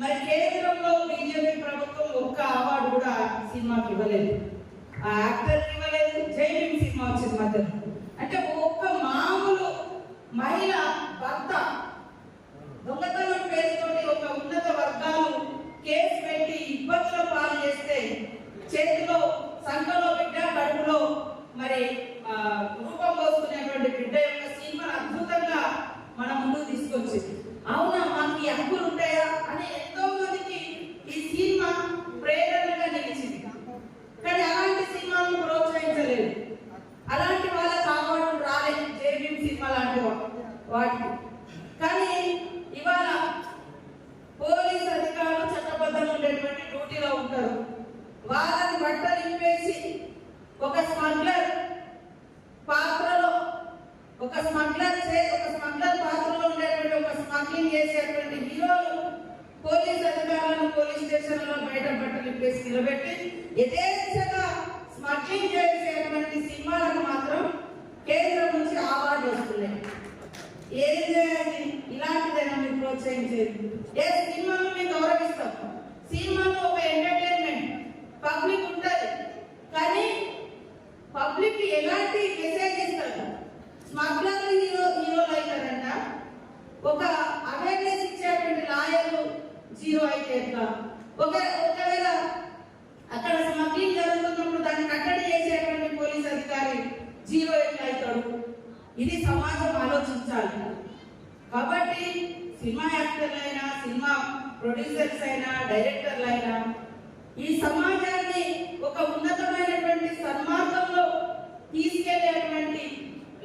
మరి కేంద్రంలో బీజేపీ ప్రభుత్వం ఒక్క అవార్డు కూడా సినిమాకి ఇవ్వలేదు, ఆ యాక్టర్కి ఇవ్వలేదు. జై భీమ్ సినిమా వచ్చింది మధ్యలో. అంటే ఒక్క మామూలు మహిళ భర్త దొంగతనం పేరుతోటి ఒక ఉన్నత వర్గాలు కేసు పెట్టి ఇబ్బందుల పాలు చేస్తే చేతిలో సంఖలో బిడ్డ, కడుపులో మరి రూపం పోసుకునేటువంటి బిడ్డ యొక్క సినిమాను అద్భుతంగా మన ముందుకు తీసుకొచ్చింది. అవునా, మాకు ఈ హక్కులు ఉంటాయా అని ఎంతో మందికి ఈ సినిమా ప్రేరణగా నిలిచింది. కానీ అలాంటి సినిమాలను ప్రోత్సహించలేదు, అలాంటి వాళ్ళకి అవార్డులు రాలేదు జై భీమ్ సినిమా లాంటి వాటికి. కానీ ఇవాళ పోలీస్ అధికారులు చట్టబద్ధంగా ఉండేటువంటి డ్యూటీలో ఉంటారు. వాళ్ళని బట్టలు నింపేసి ఒక స్మగ్లర్ పాత్రలో ఒక స్మగ్లర్ పాత్రలో ఉండేటువంటి ఒక స్మగ్లింగ్ చేసేటువంటి హీరోలు పోలీస్ అధికారులను పోలీస్ స్టేషన్లో బయట బట్టలు నింపేసి నిలబెట్టి యథేచ్ఛగా స్మగ్లింగ్ చేసేటువంటి సినిమాలకు మాత్రం కేంద్రం నుంచి అవార్డు వస్తున్నాయి. ఏం చేయాలి? ఇలాంటిదైనా మీరు ప్రోత్సహించేది. ఏ సినిమాను మేము గౌరవిస్తాం, సినిమాలో ఒక ఎంటర్టైన్మెంట్ పబ్లిక్ ఉంటుంది, కానీ పబ్లిక్ ఎలాంటి మెసేజ్ ఇస్తారు? స్మగ్లర్లు హీరోలు అవుతారంట, ఒక అవేర్నెస్ ఇచ్చేటువంటి లాయర్లు జీరో అయితే ఎట్లా? ఒకవేళ అక్కడ స్మగ్లింగ్ జరుగుతున్నప్పుడు దాన్ని కట్టడి చేసేటువంటి పోలీస్ అధికారి జీరో ఎట్లా అవుతాడు? ఇది సమాజం ఆలోచించాలి. కాబట్టి సినిమా యాక్టర్లు అయినా, సినిమా ప్రొడ్యూసర్స్ అయినా, డైరెక్టర్లు అయినా ఈ సమాజాన్ని ఒక ఉన్నతమైనటువంటి సన్మార్గంలో తీసుకెళ్లేటువంటి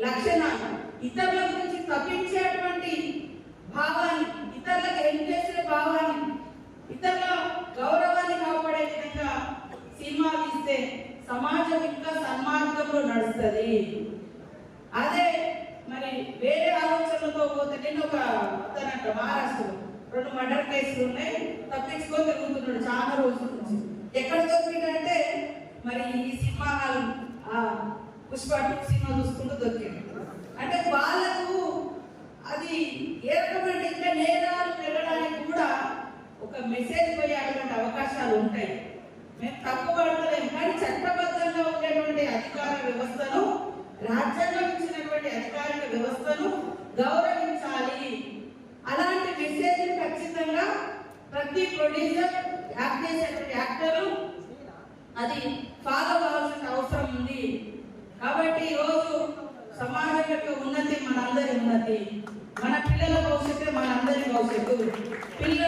లక్షణాలు, ఇతరుల గురించి తప్పించేటువంటి భావాన్ని, ఇతరులకు హెల్ప్ చేసే భావాన్ని, ఇతరుల గౌరవాన్ని కాపాడే విధంగా సినిమా తీస్తే సమాజం ఇంకా సన్మార్గంలో నడుస్తుంది. అదే మరి వేరే ఆలోచనలతో పోతే, నేను ఒక అతనంట మహారాష్ట్రలో 2 మర్డర్ కేసులు ఉన్నాయి, తప్పించుకొని తిరుగుతున్నాడు చాలా రోజుల నుంచి. ఎక్కడ దొరికిందంటే మరి ఈ సినిమా హాల్ పుష్ప 2 సినిమా చూసుకుంటూ దొరికింది. అంటే వాళ్ళకు అది ఏ రకమైన ఇంకా నేరాలు పెరగడానికి కూడా ఒక మెసేజ్ పోయేటువంటి అవకాశాలు ఉంటాయి. మేము తప్పు పడతలేము, కానీ చట్టబద్ధంగా ఉండేటువంటి అధికార వ్యవస్థను, రాజ్యాంగం ఇచ్చినటువంటి అధికారిక వ్యవస్థను గౌరవించాలి. అలాంటి మెసేజ్ ఖచ్చితంగా ప్రతి ప్రొడ్యూసర్, యాక్ట్ చేసేటువంటి యాక్టర్లు అది ఫాలో కావాల్సిన అవసరం ఉంది. కాబట్టి ఈరోజు సమాజం యొక్క ఉన్నతి మనందరి ఉన్నతి, మన పిల్లల భవిష్యత్తు మనందరి భవిష్యత్తు. పిల్లలు